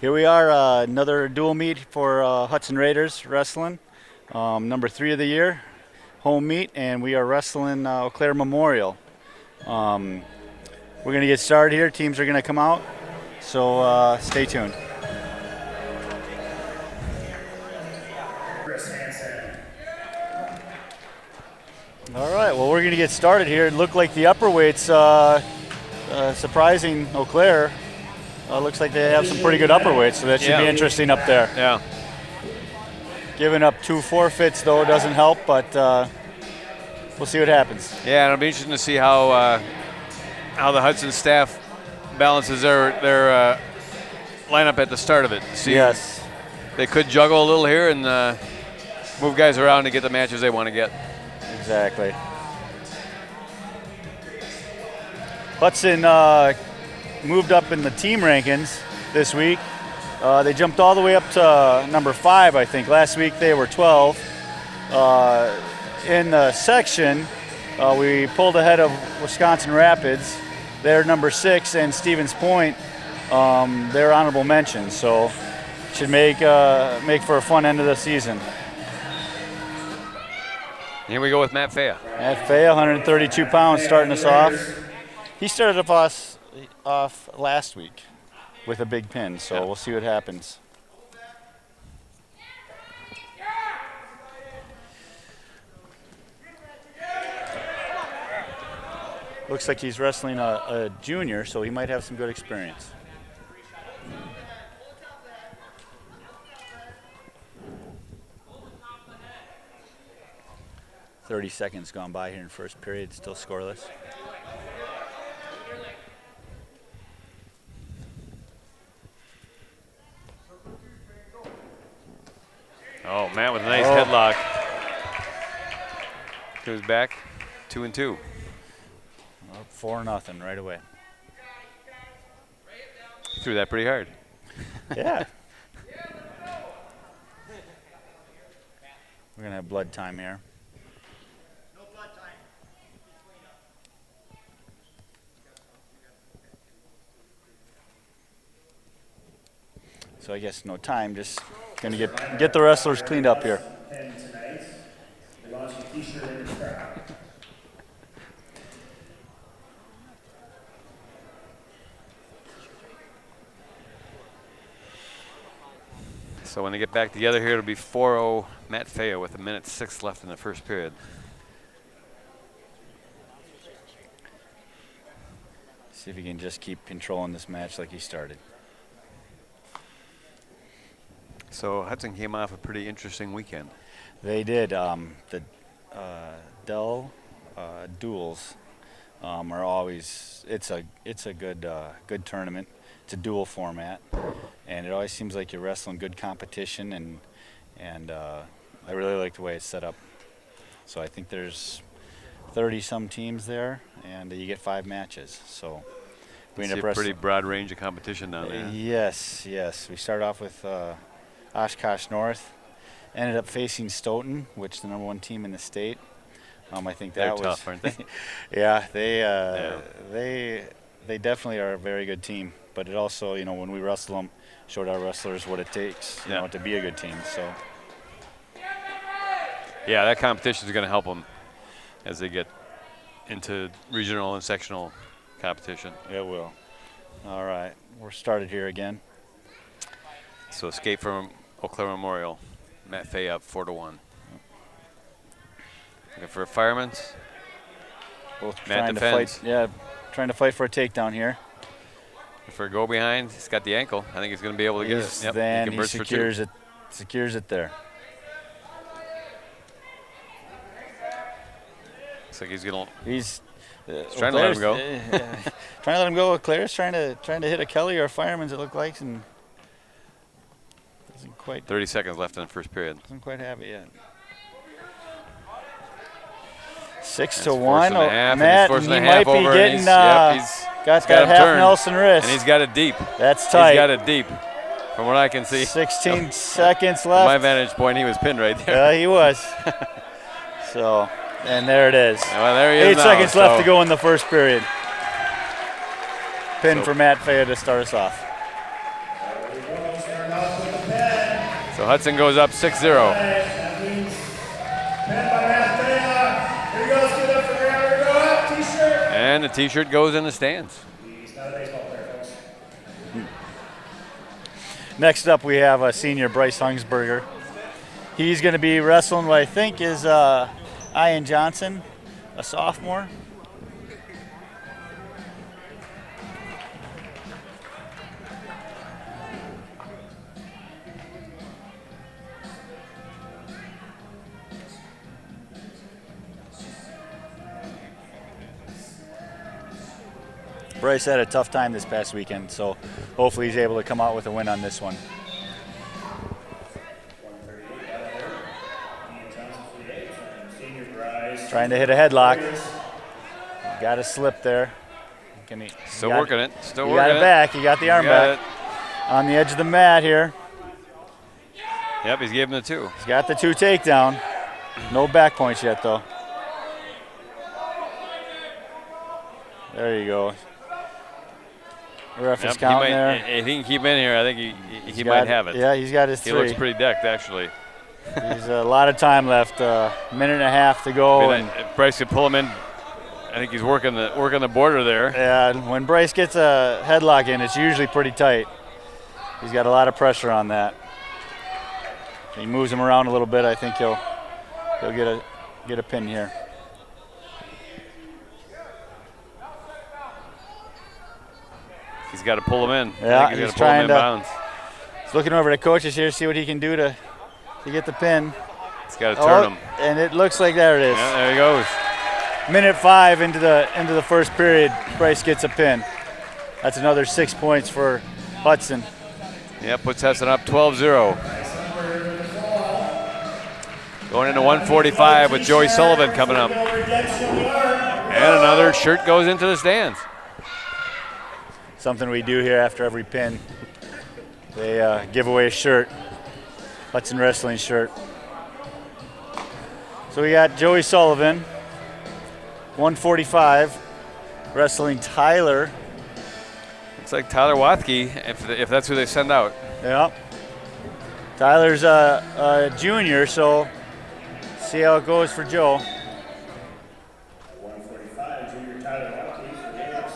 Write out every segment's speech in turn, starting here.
Here we are, another dual meet for Hudson Raiders wrestling, number 3 of the year, home meet, and we are wrestling Eau Claire Memorial. We're going to get started here. Teams are going to come out, so stay tuned. All right, well, we're going to get started here. It looked like the upper weights, surprising Eau Claire. Looks like they have some pretty good upper weights, so that should be interesting up there. Yeah. Giving up 2 forfeits, though, doesn't help, but we'll see what happens. Yeah, and it'll be interesting to see how the Hudson staff balances their lineup at the start of it. See, yes. They could juggle a little here and move guys around to get the matches they want to get. Exactly. Hudson moved up in the team rankings this week. They jumped all the way up to number 5, I think. Last week they were 12. In the section, we pulled ahead of Wisconsin Rapids. They're number 6, and Stevens Point, they're honorable mentions. So should make for a fun end of the season. Here we go with Matt Fea. Matt Fea, 132 pounds, starting us off. He started us off last week with a big pin, so we'll see what happens. Looks like he's wrestling a junior, so he might have some good experience. "30 seconds gone by here in first period, still scoreless." Oh, Matt with a nice headlock. Goes back, 2-2. 4-0 right away. Threw that pretty hard. Yeah. We're going to have blood time here. So I guess no time, just going to get the wrestlers cleaned up here. So when they get back together here, it'll be 4-0 Matt Fea with 1:06 left in the first period. See if he can just keep controlling this match like he started. So Hudson came off a pretty interesting weekend. They did. The Dell duels are always. It's a good tournament. It's a dual format, and it always seems like you're wrestling good competition, and I really like the way it's set up. So I think there's 30-some teams there, and you get 5 matches. So we end up a pretty broad range of competition down there. Yes. We start off with Oshkosh North, ended up facing Stoughton, which is the number 1 team in the state. I think that was tough, aren't they? Yeah, they definitely are a very good team. But it also, when we wrestle them, showed our wrestlers what it takes, to be a good team. So. Yeah, that competition is going to help them as they get into regional and sectional competition. It will. All right, we're started here again. So escape from Eau Claire Memorial. Matt Fea up 4-1. Looking for firemen's. Both Matt trying defends. to fight. Yeah, trying to fight for a takedown here. For a go behind, he's got the ankle. I think he's going to be able to get it. Yep, then he secures it there. Looks like he's going to. He's trying to let him go. Trying to let him go. Claire's trying to hit a Kelly or a fireman's, it looked like, and doesn't quite. 30 seconds left in the first period. Doesn't quite have it yet. 6-1. Matt, he might be getting. Got that half turn. Nelson wrist. And he's got it deep. That's tight. He's got it deep, from what I can see. 16 seconds left. From my vantage point, he was pinned right there. Yeah, he was. So, and there it is. Well, there he is 8 seconds left to go in the first period. Pin for Matt Fea to start us off. So Hudson goes up 6-0. That means man by Matt. Here you go. Let's get up for grabber. Go up. T-shirt. And the T-shirt goes in the stands. He's not a baseball player, folks. Next up, we have senior Bryce Hungsberger. He's going to be wrestling what I think is Ian Johnson, a sophomore. Bryce had a tough time this past weekend, so hopefully he's able to come out with a win on this one. Trying to hit a headlock. Got a slip there. Can he? Still working it. Still He working got it back. He got the arm back. On the edge of the mat here. Yep, he's giving the 2. He's got the 2 takedown. No back points yet, though. There you go. The ref is counting there. If he can keep in here, I think he might have it. Yeah, he's got his 3. He looks pretty decked, actually. There's a lot of time left. Minute and a half to go. If Bryce could pull him in, I think he's working the border there. Yeah, when Bryce gets a headlock in, it's usually pretty tight. He's got a lot of pressure on that. He moves him around a little bit. I think he'll get a pin here. He's got to pull him in. Yeah, he's trying to. Bounds. He's looking over to coaches here to see what he can do to get the pin. He's got to turn him. And it looks like there it is. Yeah, there he goes. Minute 5 into the first period, Bryce gets a pin. That's another 6 points for Hudson. Yeah, puts Hudson up 12-0. Going into 145 with Joey Sullivan coming up. And another shirt goes into the stands. Something we do here after every pin. They give away a shirt, Hudson Wrestling shirt. So we got Joey Sullivan, 145, wrestling Tyler. Looks like Tyler Wathke, if that's who they send out. Yeah. Tyler's a junior, so see how it goes for Joe. 145, junior Tyler Watkins for Davis.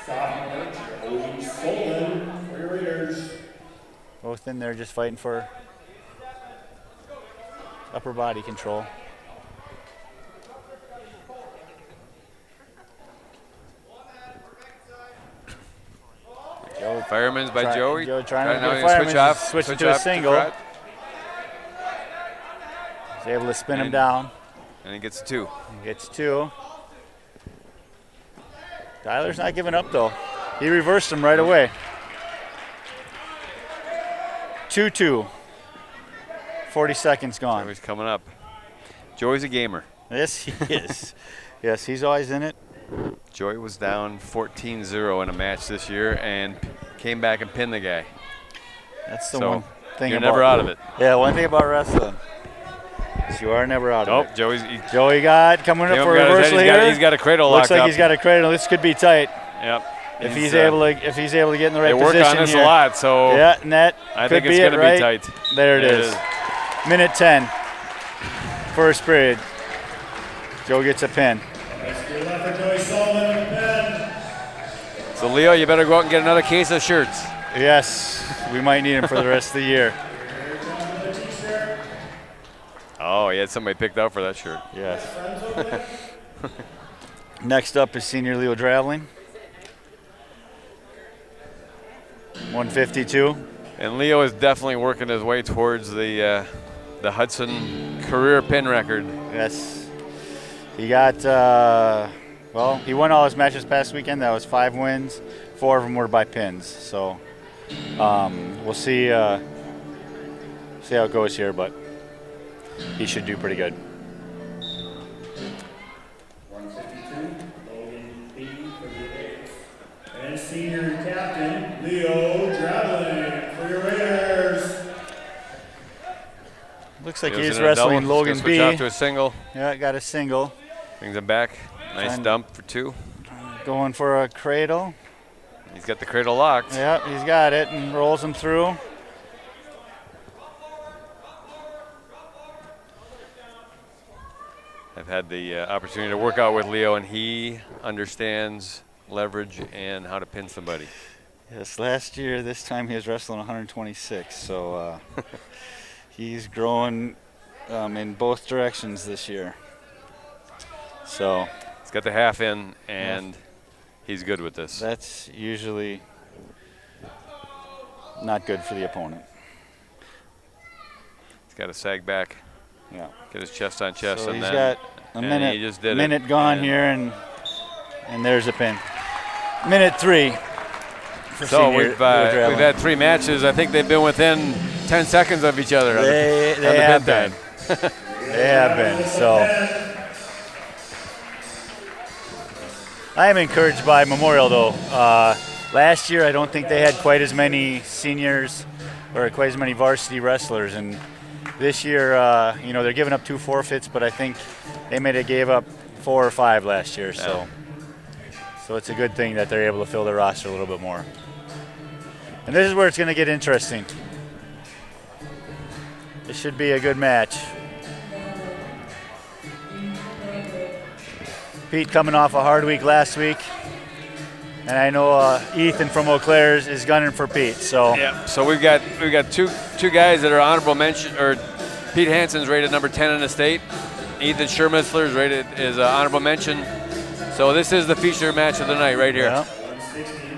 Sophomore Joey Sullivan for your Raiders. Both in there just fighting for upper body control. Joe fireman's by Joey. Joe trying to now get a switch off. switch to a single. He's able to spin him down. And he gets 2. He gets 2. Tyler's not giving up though. He reversed him right away. 2-2. 40 seconds gone. Joey's coming up. Joey's a gamer. Yes, he is. Yes, he's always in it. Joey was down 14-0 in a match this year and came back and pinned the guy. That's the one thing you're about, never out of it. Yeah, one thing about wrestling is you are never out of it. Joey got coming up for a reversal here. He's got a cradle locked up. Looks like he's got a cradle. This could be tight. Yep. If he's able to get in the right position. They work on this a lot, so yeah, and that I could think it's going to be tight. There it is. Minute 10, first period. Joe gets a pin. Good luck for Joey Sullivan with the pin. So Leo, you better go out and get another case of shirts. Yes, we might need him for the rest of the year. Oh, he had somebody picked out for that shirt. Yes. Next up is senior Leo Draveling. 152. And Leo is definitely working his way towards the Hudson career pin record. Yes. He got, he won all his matches past weekend. That was 5 wins. 4 of them were by pins. So we'll see how it goes here, but he should do pretty good. 152, Logan B for the Raiders. And senior captain, Leo Draveling for your Raiders. Looks like he's wrestling Logan B. Switch out to a single. Yeah, got a single. Brings him back. Nice dump for 2. Going for a cradle. He's got the cradle locked. Yep, he's got it and rolls him through. I've had the opportunity to work out with Leo, and he understands leverage and how to pin somebody. Yes, last year, this time he was wrestling 126, so he's growing in both directions this year. So he's got the half in, and he's good with this. That's usually not good for the opponent. He's got to sag back. Yeah. Get his chest on chest, So and he's then got a minute, he just did minute it. gone here, and there's a pin. Minute 3. So we've had 3 matches. I think they've been within 10 seconds of each other. They have been. They have been. So I am encouraged by Memorial, though. Last year, I don't think they had quite as many seniors or quite as many varsity wrestlers, and this year, they're giving up 2 forfeits, but I think they may have gave up 4 or 5 last year. So it's a good thing that they're able to fill their roster a little bit more. And this is where it's going to get interesting. This should be a good match. Pete coming off a hard week last week, and I know Ethan from Eau Claire is gunning for Pete. So yeah. So we've got two guys that are honorable mention. Or Pete Hansen's rated number 10 in the state. Ethan Schermitzler is rated as honorable mention. So this is the feature match of the night right here. Yeah.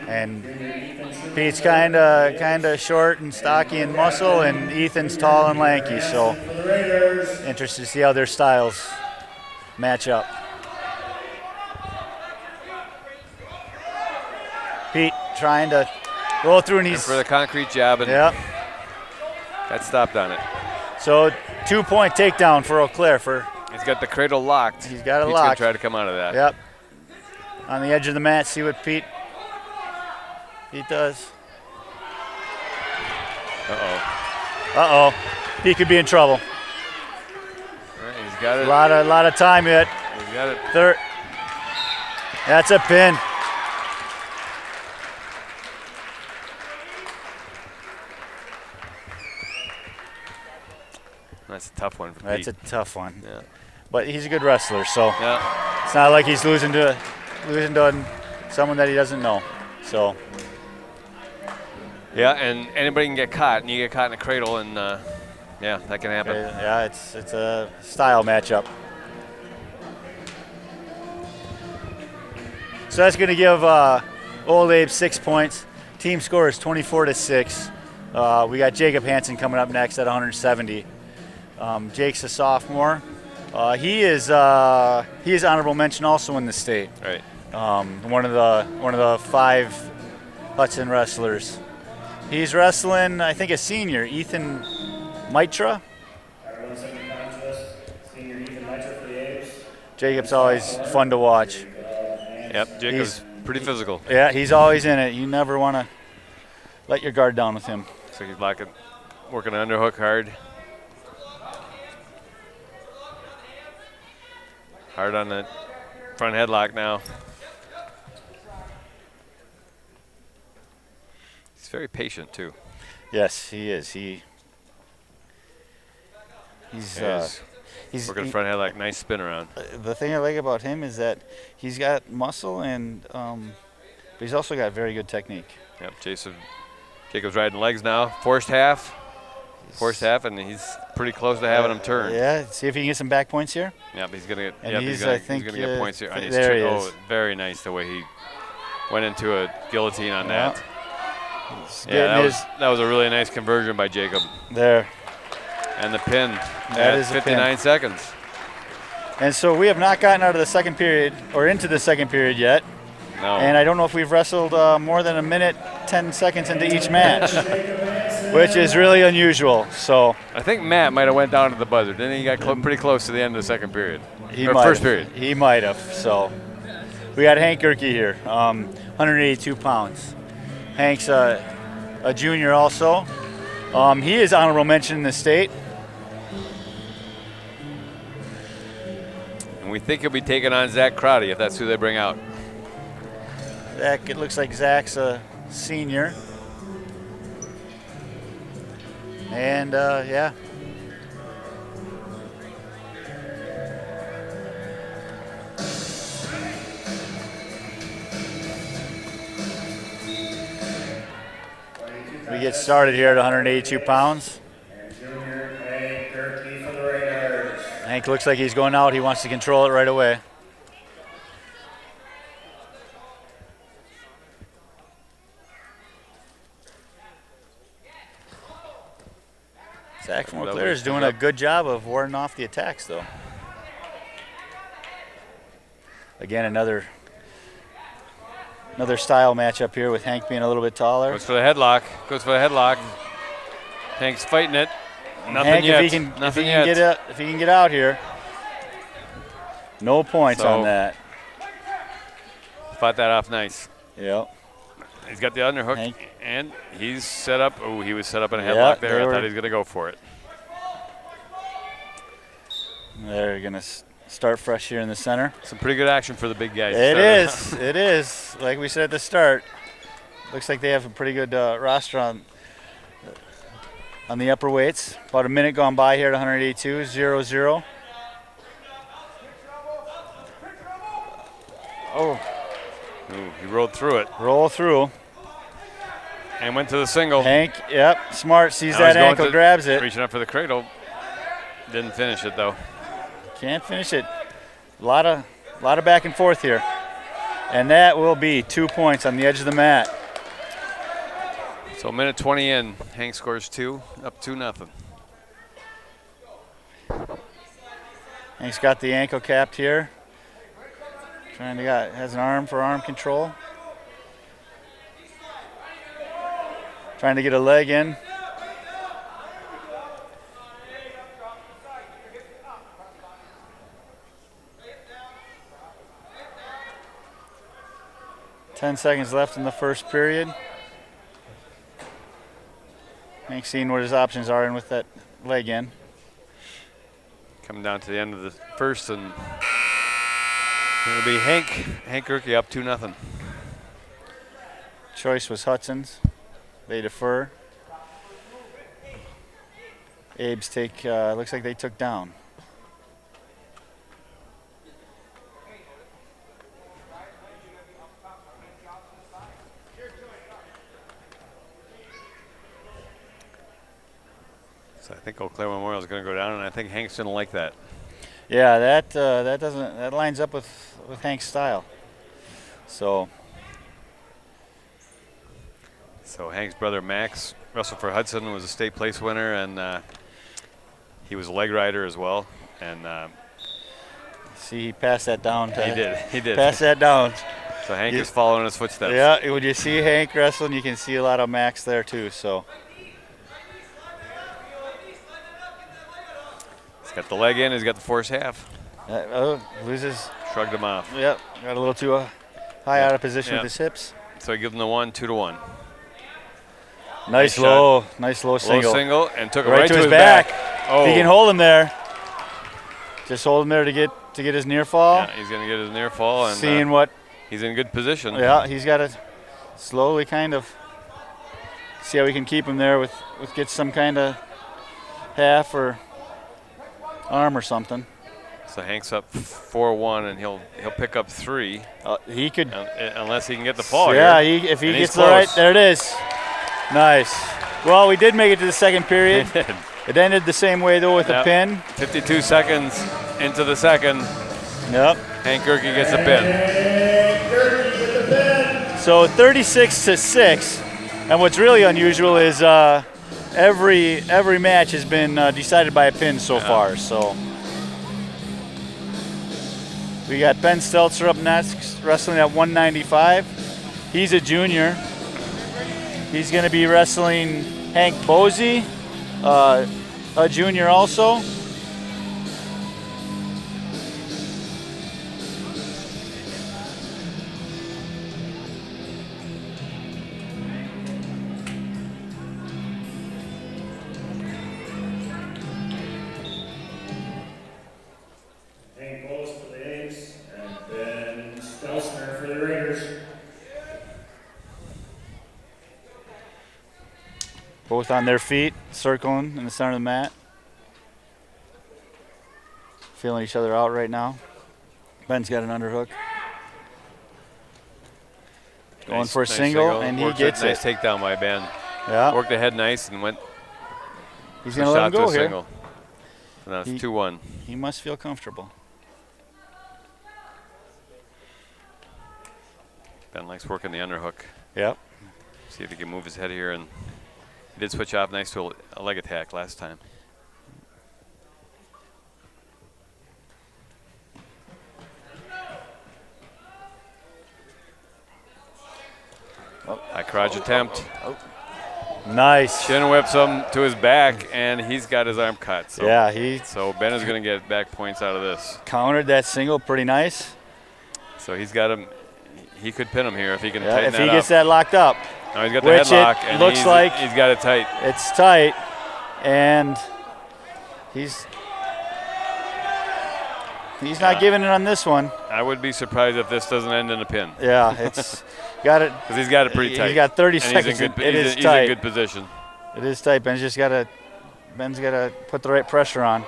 And Pete's kind of short and stocky and muscle, and Ethan's tall and lanky. So interested to see how their styles match up. Pete trying to roll through, and he's for the concrete jab, and got stopped on it. So 2-point takedown for Eau Claire. He's got the cradle locked. He's got it Pete's locked. Gonna try to come out of that. Yep. On the edge of the mat, see what Pete does. Uh-oh. Pete could be in trouble. All right, he's got it. A lot of time yet. He's got it. Third. That's a pin. That's a tough one for That's Pete. a tough one. Yeah. But he's a good wrestler, so it's not like he's losing to someone that he doesn't know. So. Yeah, and anybody can get caught, and you get caught in a cradle, and that can happen. Yeah, it's a style matchup. So that's going to give Old Abe 6 points. Team score is 24-6. We got Jacob Hansen coming up next at 170. Jake's a sophomore. He is honorable mention also in the state. Right. One of the 5 Hudson wrestlers. He's wrestling, I think, a senior, Ethan Mitra. Senior Ethan Mitra for the Abes. Jacob's always fun to watch. Yep, Jacob's pretty physical. Yeah, he's always in it. You never want to let your guard down with him. So he's working an underhook hard. Hard on the front headlock now. He's very patient too. Yes, he is. He's working front headlock, nice spin around. The thing I like about him is that he's got muscle and but he's also got very good technique. Yep, Jacob's riding legs now. Forced half, and he's pretty close to having him turn. Yeah, see if he can get some back points here. Yep, he's gonna get. And yep, he's gonna get points here. There he is. Oh, very nice the way he went into a guillotine on that. Yeah, that was a really nice conversion by Jacob. There. And the pin That at is a 59 pin. seconds. And so we have not gotten out of the second period or into the second period yet. No. And I don't know if we've wrestled more than a minute, 10 seconds into each match, which is really unusual. So I think Matt might have went down to the buzzer. Then he got pretty close to the end of the second period. First period. He might have. So we got Hank Gerke here, 182 pounds. Hank's a junior also. He is honorable mention in the state. And we think he'll be taking on Zach Crowdy if that's who they bring out. Zach, it looks like Zach's a senior. And, we get started here at 182 pounds. And junior Hank Gerke for the Raiders. Hank looks like he's going out. He wants to control it right away. Zach from Eau Claire is doing a good job of warding off the attacks, though. Again, another style matchup here with Hank being a little bit taller. Goes for the headlock. Goes for the headlock. Hank's fighting it. Nothing Hank, yet. if he can, Nothing if he can get out here, no points So- on that. Fought that off nice. Yep. He's got the underhook, Hank. and he's set up. Oh, he was set up in a Yeah, headlock there. they I were- thought he was going to go for it. They're going to start fresh here in the center. Some pretty good action for the big guys. It is. It is. Like we said at the start, looks like they have a pretty good roster on the upper weights. About a minute gone by here at 182, 0-0. Oh, Ooh, he rolled through it roll through. and went to the single. Hank, yep, smart, sees Now that he's going ankle, to- grabs it. Reaching up for the cradle. Didn't finish it, though. Can't finish it. A lot of back and forth here. And that will be 2 points on the edge of the mat. So minute 20 in, Hank scores 2, up 2-0. Hank's got the ankle capped here. Has an arm for arm control. Trying to get a leg in. Ten seconds left in the first period. Hank's seeing what his options are and with that leg in. Coming down to the end of the first, and it'll be Hank Gerke up 2-0. Choice was Hudson's. They defer. Abe's take, looks like they took down. So I think Eau Claire Memorial is going to go down, and I think Hank's going to like that. Yeah, that lines up with Hank's style. So Hank's brother Max wrestled for Hudson, was a state place winner, and he was a leg rider as well. And see, he passed that down. he did. Pass that down. So Hank is following in his footsteps. Yeah, when you see Hank wrestling, you can see a lot of Max there too. So He's got the leg in. He's got the force half. loses. Shrugged him off. Yep, got a little too high out of position Yeah. with his hips. So he gives him the 1, 2-1. Nice Nice low single. Low single and took it Right right to to his his back. Oh, If he can hold him there, just hold him there to get his near fall. yeah, he's going to get his near fall, and Seeing what, he's in good position. yeah, he's got to slowly kind of see how we can keep him there with get some kind of half or arm or something. So Hank's up 4-1, and he'll pick up 3 He could, unless he can get the fall yeah, here. if he And he's gets the right, close. there it is. Nice. Well, we did make it to the second period. It ended the same way though with a Yep. pin. 52 seconds into the second, Yep. Hank Gerke gets a pin. Hank Gerke with the pin. So 36-6, and what's really unusual is every match has been decided by a pin so far. So we got Ben Stelzer up next, wrestling at 195. He's a junior. He's going to be wrestling Hank Bosey, a junior also. Hank Bowles for the A's and Ben Stelzner for the Raiders. Both on their feet, circling in the center of the mat. Feeling each other out right now. Ben's got an underhook. Going Nice- for a nice single, and he Works gets Nice it. takedown by Ben. Yeah. Worked the head nice and went. He's going to let him to go a here. single. So now it's 2-1. He must feel comfortable. Ben likes working the underhook. Yep. See if he can move his head here. And he did switch off nice to a leg attack last time. High crotch attempt. Nice. Chin whips him to his back, and he's got his arm cut. So, Yeah, so Ben is going to get back points out of this. Countered that single pretty nice. So he's got him. He could pin him here if he can tighten that up. If he gets that locked up. No, he's got the headlock, and looks like he's got it tight. It's tight, and he's not giving it on this one. I would be surprised if this doesn't end in a pin. Yeah, it's got it. Because he's got it pretty tight. He's got 30 and seconds. He's in good, it is he's tight. in good position. It is tight. Ben's got to put the right pressure on.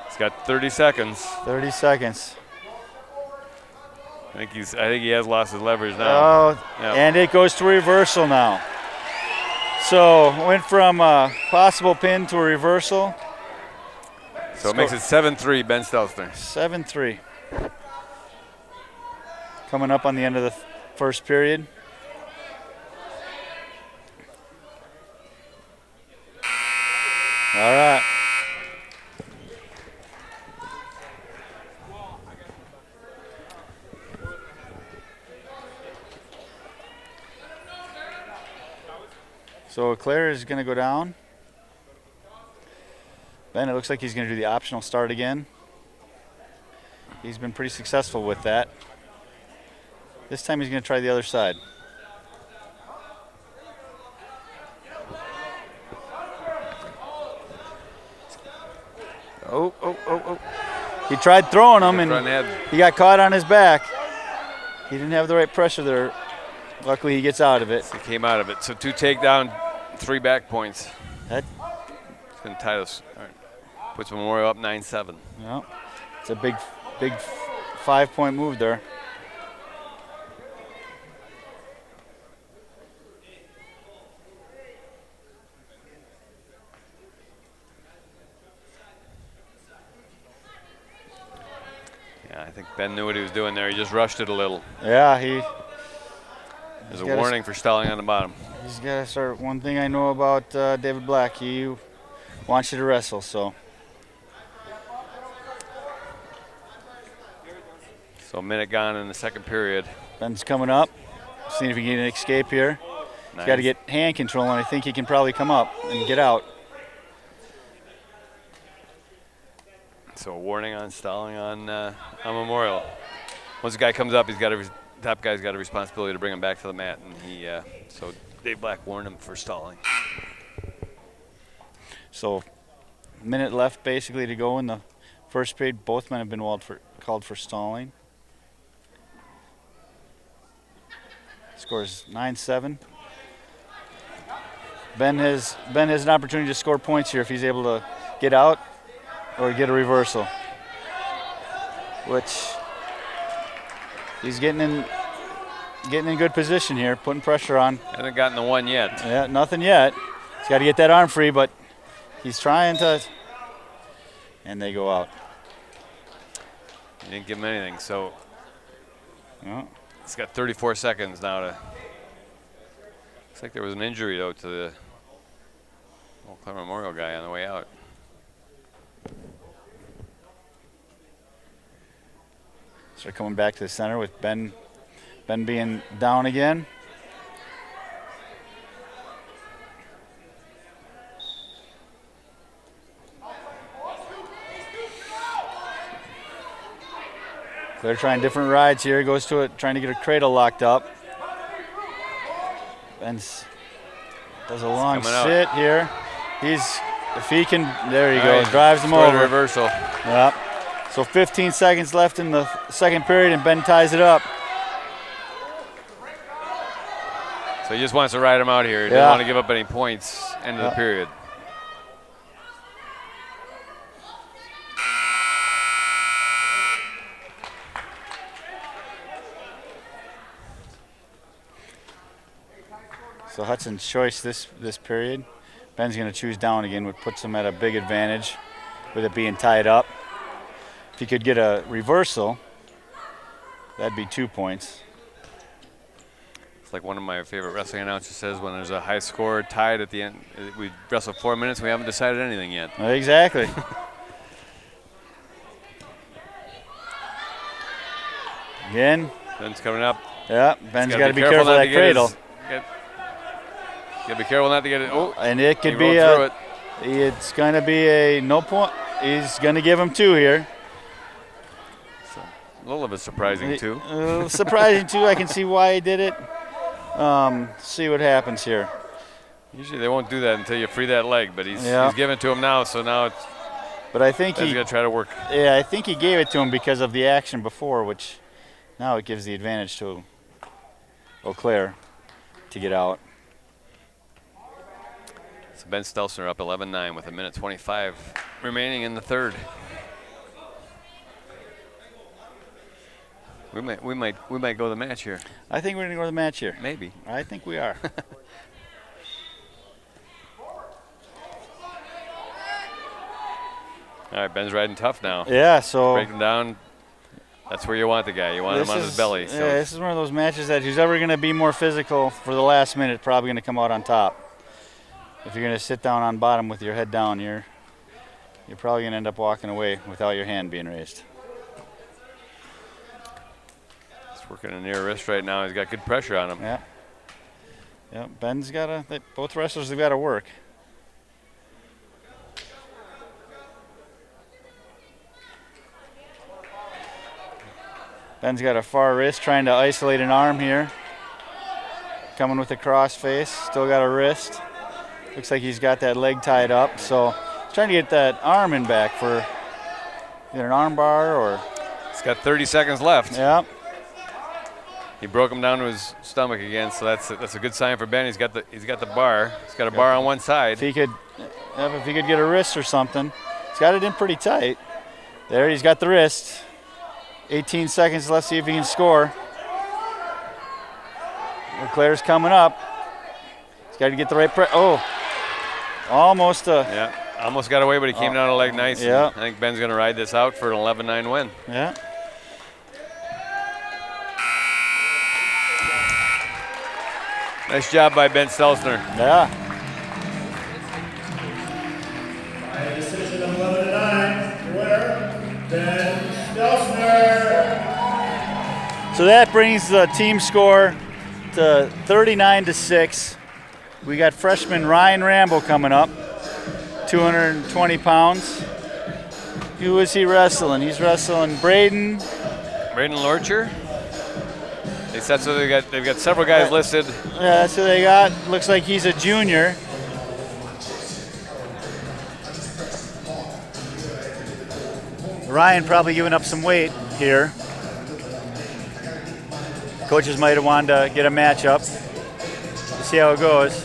He's got 30 seconds. 30 seconds. I think he has lost his leverage now. Oh, yep. And it goes to reversal now. So went from a possible pin to a reversal. So it makes it 7-3, Ben Stelzner. 7-3. Coming up on the end of the first period. All right. So Claire is going to go down. Ben, it looks like he's going to do the optional start again. He's been pretty successful with that. This time he's going to try the other side. Oh. He tried throwing him, and he got caught on his back. He didn't have the right pressure there. Luckily, he gets out of it. He came out of it. So 2 takedown, 3 back points. That it's going to tie this. All right. Puts Memorial up 9-7. Yeah, it's a big 5-point move there. Yeah, I think Ben knew what he was doing there. He just rushed it a little. Yeah, There's a warning for stalling on the bottom. He's got to start. One thing I know about David Black, he wants you to wrestle, so. So a minute gone in the second period. Ben's coming up, seeing if he can get an escape here. Nice. He's got to get hand control, and I think he can probably come up and get out. So a warning on stalling on Memorial. Once the guy comes up, top guy's got a responsibility to bring him back to the mat, and so Dave Black warned him for stalling. So, a minute left basically to go in the first period. Both men have been called for stalling. Scores 9-7. Ben has an opportunity to score points here if he's able to get out or get a reversal, which he's getting in good position here, putting pressure on. Hasn't gotten the one yet. Yeah, nothing yet. He's got to get that arm free, but he's trying to, and they go out. He didn't give him anything, so Oh. he's got 34 seconds now to. Looks like there was an injury though to the Eau Claire Memorial guy on the way out. So coming back to the center with Ben being down again. They're trying different rides here. Goes to it, trying to get a cradle locked up. Ben does a long sit here. If he can, there you go, drives him over. Reversal. Yep. So 15 seconds left in the second period, and Ben ties it up. So he just wants to ride him out here. He doesn't want to give up any points end of the period. So Hudson's choice this period. Ben's going to choose down again, which puts him at a big advantage with it being tied up. If he could get a reversal, that'd be 2 points. It's like one of my favorite wrestling announcers says, when there's a high score tied at the end, we wrestled 4 minutes, we haven't decided anything yet. Exactly. Again. Ben's coming up. Yeah, Ben's got to be careful of that cradle. Got to be careful not to get it. Oh, and it could be it's going to be a no point. He's going to give him 2 here. So, a little bit surprising, too. Surprising, too. I can see why he did it. See what happens here. Usually they won't do that until you free that leg, but he's giving it to him now, so now it's. But I think he's going to try to work. Yeah, I think he gave it to him because of the action before, which now it gives the advantage to Eau Claire to get out. So Ben Stelzner up 11-9 with 1:25 remaining in the third. We might go the match here. I think we're gonna go the match here. Maybe. I think we are. All right, Ben's riding tough now. Yeah, so break him down. That's where you want the guy. You want him on his belly. So. Yeah, this is one of those matches that who's ever gonna be more physical for the last minute probably gonna come out on top. If you're gonna sit down on bottom with your head down, you're probably gonna end up walking away without your hand being raised. He's working a near wrist right now. He's got good pressure on him. Yeah. Yeah. Ben's both wrestlers have got to work. Ben's got a far wrist, trying to isolate an arm here. Coming with a cross face, still got a wrist. Looks like he's got that leg tied up, so he's trying to get that arm in back for either an arm bar or. He's got 30 seconds left. Yeah. He broke him down to his stomach again, so that's a good sign for Ben. He's got the bar. He's got a bar on one side. If he could get a wrist or something, he's got it in pretty tight. There, he's got the wrist. 18 seconds left. See if he can score. Claire's coming up. He's got to get the right press. Oh, almost. Almost got away, but he came down a leg nice. Yeah. I think Ben's going to ride this out for an 11-9 win. Yeah. Nice job by Ben Stelzner. Yeah. By decision of 11-9, the winner, Ben Stelzner. So that brings the team score to 39-6. We got freshman Ryan Rambo coming up, 220 pounds. Who is he wrestling? He's wrestling Braden Lorcher. So they've got several guys listed. Yeah, that's who they got. Looks like he's a junior. Ryan probably giving up some weight here. Coaches might have wanted to get a matchup. We'll see how it goes.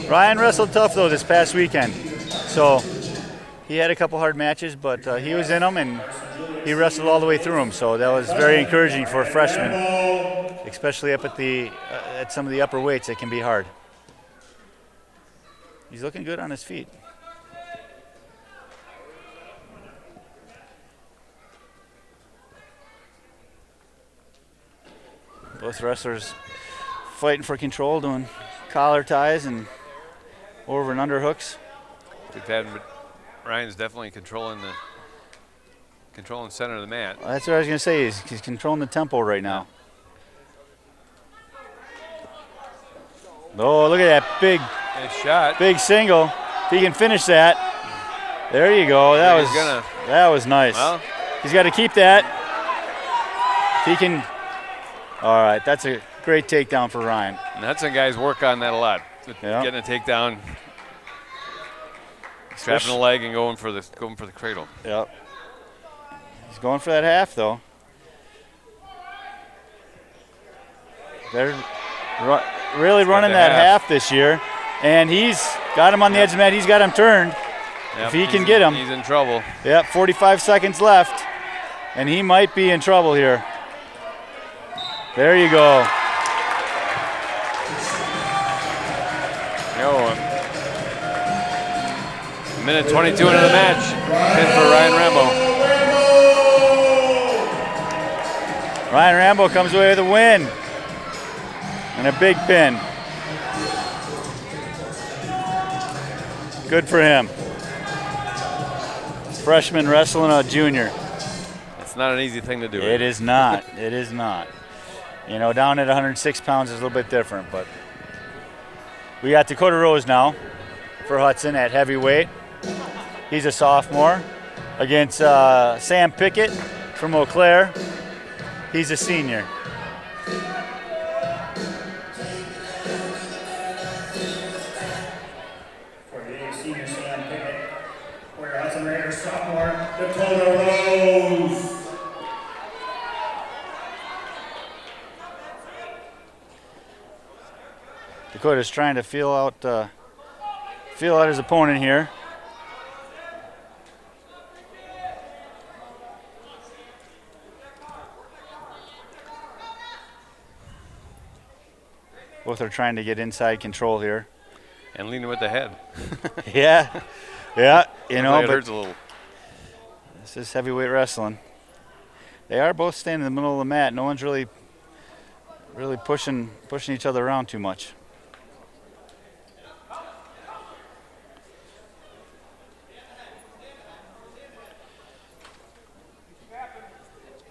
Ryan wrestled tough though this past weekend. So he had a couple hard matches, but he was in them and he wrestled all the way through them. So that was very encouraging for a freshman, especially up at some of the upper weights. It can be hard. He's looking good on his feet. Both wrestlers fighting for control, doing collar ties and over and under hooks. Ryan's definitely controlling center of the mat. Well, that's what I was going to say. He's controlling the tempo right now. Oh, look at that Nice shot. big single. If he can finish that, there you go. That was nice. Well, he's got to keep that. If he can. All right, that's a great takedown for Ryan. And Hudson guys work on that a lot. Yeah. Getting a takedown, strapping the leg and going for the cradle. Yep. He's going for that half though. They're really running that half this year, and he's got him on the edge of the mat. He's got him turned. Yep, if he can get him, he's in trouble. Yep, 45 seconds left, and he might be in trouble here. There you go. Yo, minute 22 into the match. Pin for Ryan Rambo. Ryan Rambo comes away with a win and a big pin. Good for him. Freshman wrestling a junior. It's not an easy thing to do. It is not. It is not. You know, down at 106 pounds is a little bit different, but we got Dakota Rose now for Hudson at heavyweight. He's a sophomore against Sam Pickett from Eau Claire. He's a senior. For the senior Sam Pickett, for your Hudson Raiders sophomore, Dakota Rose. Dakota's trying to feel out his opponent here. Both are trying to get inside control here. And leaning with the head. Yeah, yeah, you know, it but hurts a little. this is heavyweight wrestling. They are both standing in the middle of the mat. No one's really pushing each other around too much.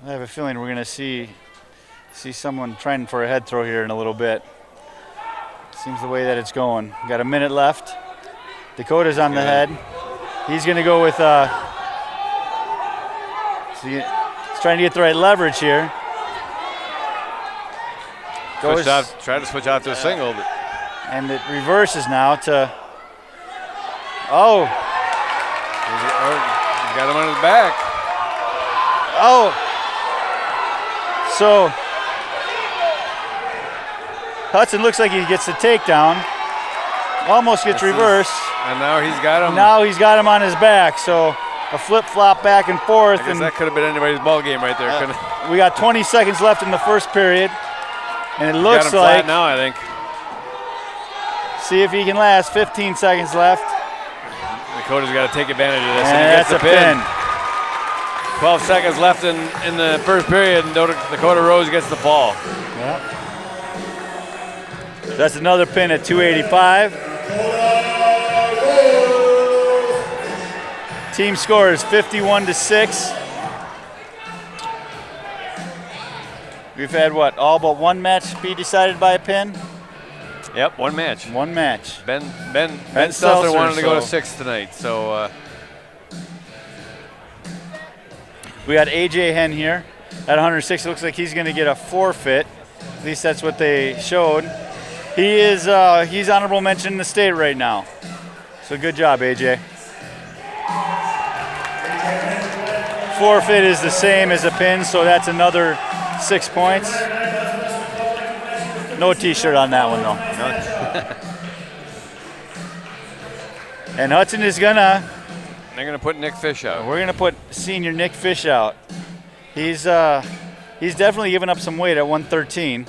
I have a feeling we're going to see someone trying for a head throw here in a little bit. Seems the way that it's going. Got a minute left. Dakota's on the head. He's going to go with. He's trying to get the right leverage here. Try to switch out to a single. But And it reverses now to. Oh. He's got him on his back. Oh. So Hudson looks like he gets the takedown. Almost gets reversed. And now he's got him. Now he's got him on his back. So a flip-flop back and forth. I guess and that could have been anybody's ball game right there. Couldn't it? We got 20 seconds left in the first period. And it Got looks him flat like, now, I think. see if he can last. 15 seconds left. Dakota's got to take advantage of this. And And he gets that's the a pin. pin. 12 seconds left in the first period, and Dakota Rose gets the fall. Yep. That's another pin at 285. Team score is 51-6. We've had what, all but one match be decided by a pin? Yep, one match. One match. Ben Seltzer, Seltzer wanted to go to so- 6 tonight, so We got AJ Hen here at 106. It looks like he's going to get a forfeit. At least that's what they showed. He is he's honorable mention in the state right now. So good job, AJ. Forfeit is the same as a pin, so that's another 6 points. No T-shirt on that one though. And Hudson is gonna. they're going to put Nick Fish out. We're gonna put senior Nick Fish out. He's definitely given up some weight at 113.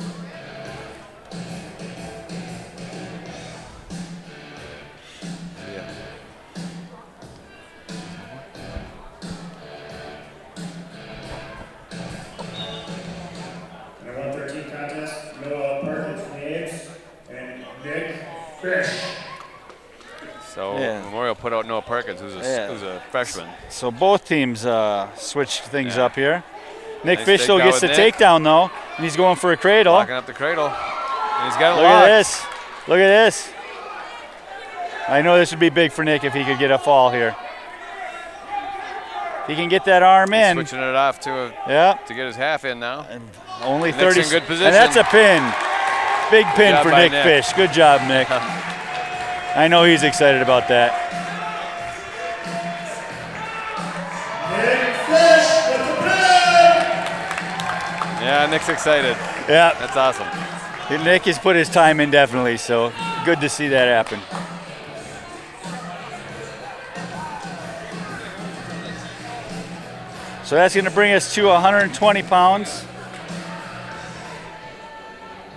In the 113 contest, Noah Perkins from the A's and Nick Fish. So Yeah. Memorial put out Noah Perkins, who's a freshman. So both teams switch things up here. Nick Nice Fish still takedown gets the with Nick. takedown though, and he's going for a cradle. Locking up the cradle. And he's got it Look locked. at this. Look at this. I know this would be big for Nick if he could get a fall here. He can get that arm in. Switching it off to get his half in now. And only Nick's 30. in good position. And that's a pin. Big pin job for by Nick Nick. Fish. Good job, Nick. I know he's excited about that. Nick Fish with the pin! Yeah, Nick's excited. Yeah. That's awesome. Nick has put his time in definitely, so good to see that happen. So that's going to bring us to 120 pounds.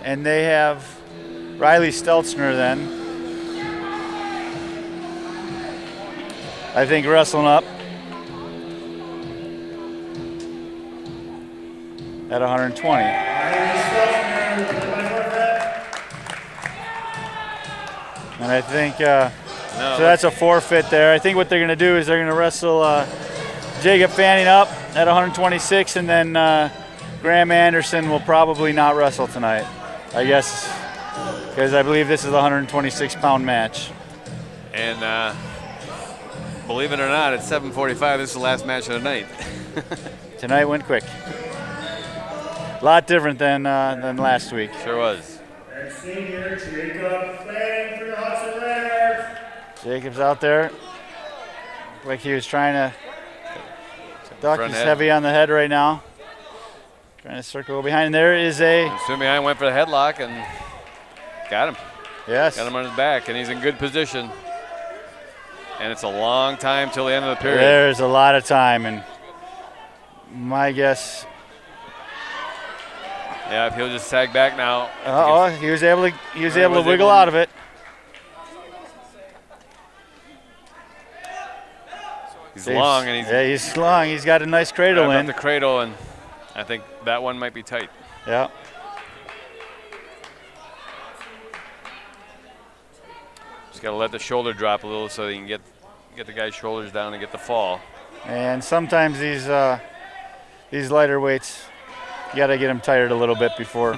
and they have Riley Stelzner then. I think wrestling up at 120. And I think, so that's a forfeit there. I think what they're going to do is they're going to wrestle Jacob Fanning up at 126, and then Graham Anderson will probably not wrestle tonight, I guess, because I believe this is a 126-pound match. And believe it or not, at 7:45, this is the last match of the night. Tonight went quick. A lot different than last week. Sure was. And senior Jacob Fanning for the Hudson Raiders. Jacob's out there. Like he was trying to duck. Front He's head. heavy on the head right now. Trying to circle behind. And there is a, Stood behind, went for the headlock, and got him. yes. Got him on his back, and he's in good position. And it's a long time till the end of the period. There's a lot of time, and my guess. Yeah, if he'll just sag back now. He was able to was wiggle able- out of it. He's long, and he's long. He's got a nice cradle grabbed in. up the cradle, and I think that one might be tight. Yeah. Just got to let the shoulder drop a little so you can get the guy's shoulders down and get the fall. And sometimes these lighter weights, you got to get them tired a little bit before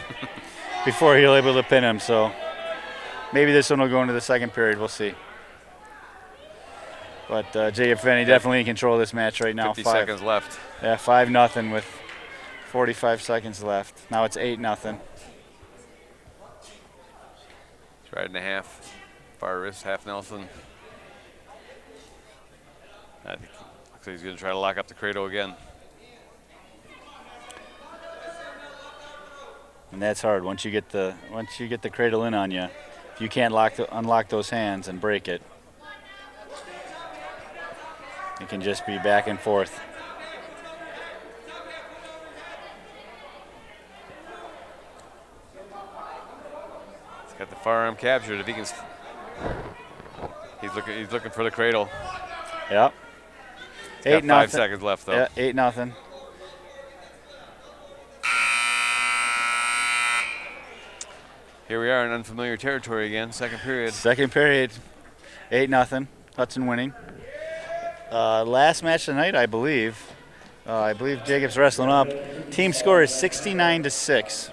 you're able to pin him. So maybe this one will go into the second period. We'll see. But Jacob Fanning definitely in control of this match right now. 50 seconds left. Yeah, 5-0 with 45 seconds left. Now it's 8-0. Stride and a half. Far wrist, half Nelson. I think looks like he's going to try to lock up the cradle again. And that's hard. Once you get the cradle in on you, if you can't unlock those hands and break it, it can just be back and forth. He's got the firearm captured. If he can, he's looking for the cradle. Yep. He's got 5 seconds left though. Yeah, 8-0. Here we are in unfamiliar territory again. Second period. Second period, 8-0. Hudson winning. Last match tonight, I believe Jacob's wrestling up. Team score is 69-6.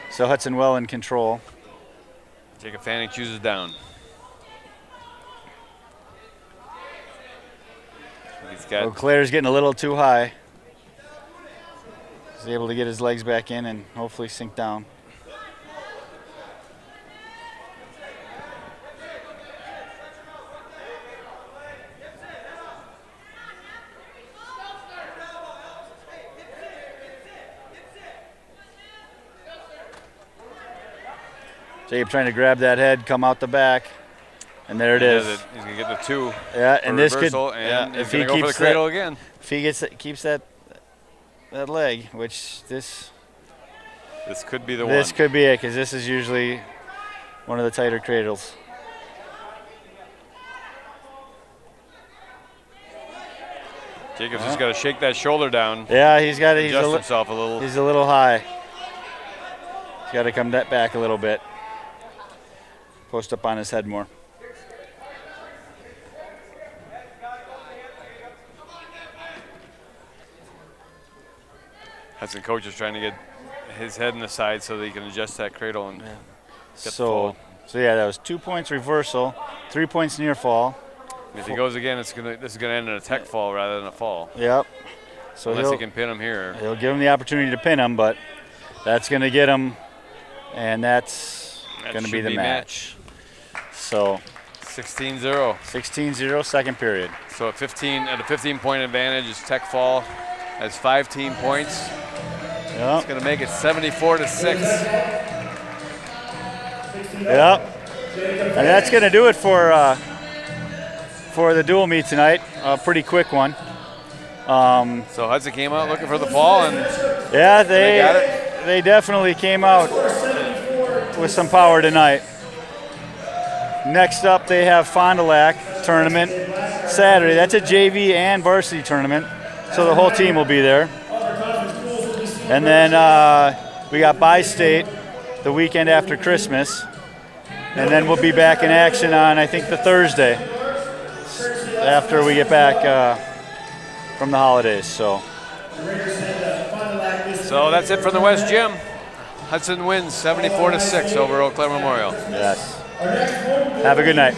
So Hudson well in control. Jacob Fanning chooses down. He's got Claire's getting a little too high. He's able to get his legs back in and hopefully sink down. Jacob trying to grab that head, come out the back, and there it is. He's gonna get the two. Yeah, and this could. And if he's he gonna go for the keeps cradle again. If he keeps that leg, which this could be the one. This could be it, because this is usually one of the tighter cradles. Jacob's just got to shake that shoulder down. Yeah, he's got to adjust himself a little. He's a little high. He's got to come back a little bit. Post up on his head more. Hudson coach is trying to get his head in the side so that he can adjust that cradle and get the So fall. yeah, that was 2 points reversal, 3 points near fall. If he goes again, this is gonna end in a tech fall rather than a fall. Yep. So Unless he can pin him here. He'll give him the opportunity to pin him, but that's going to get him, and that's going to be the match. So 16-0. 16-0, second period. So at a 15-point advantage, is tech fall has 5 team points. Yep. It's gonna make it 74-6. Yep. And that's going to do it for the dual meet tonight. A pretty quick one. So Hudson came out looking for the fall, and yeah, they got it. They definitely came out with some power tonight. Next up, they have Fond du Lac tournament Saturday. That's a JV and varsity tournament, so the whole team will be there. And then we got Bi-State the weekend after Christmas, and then we'll be back in action on, I think, the Thursday after we get back from the holidays. So that's it from the West Gym. Hudson wins 74-6 over Eau Claire Memorial. yes. Have a good night.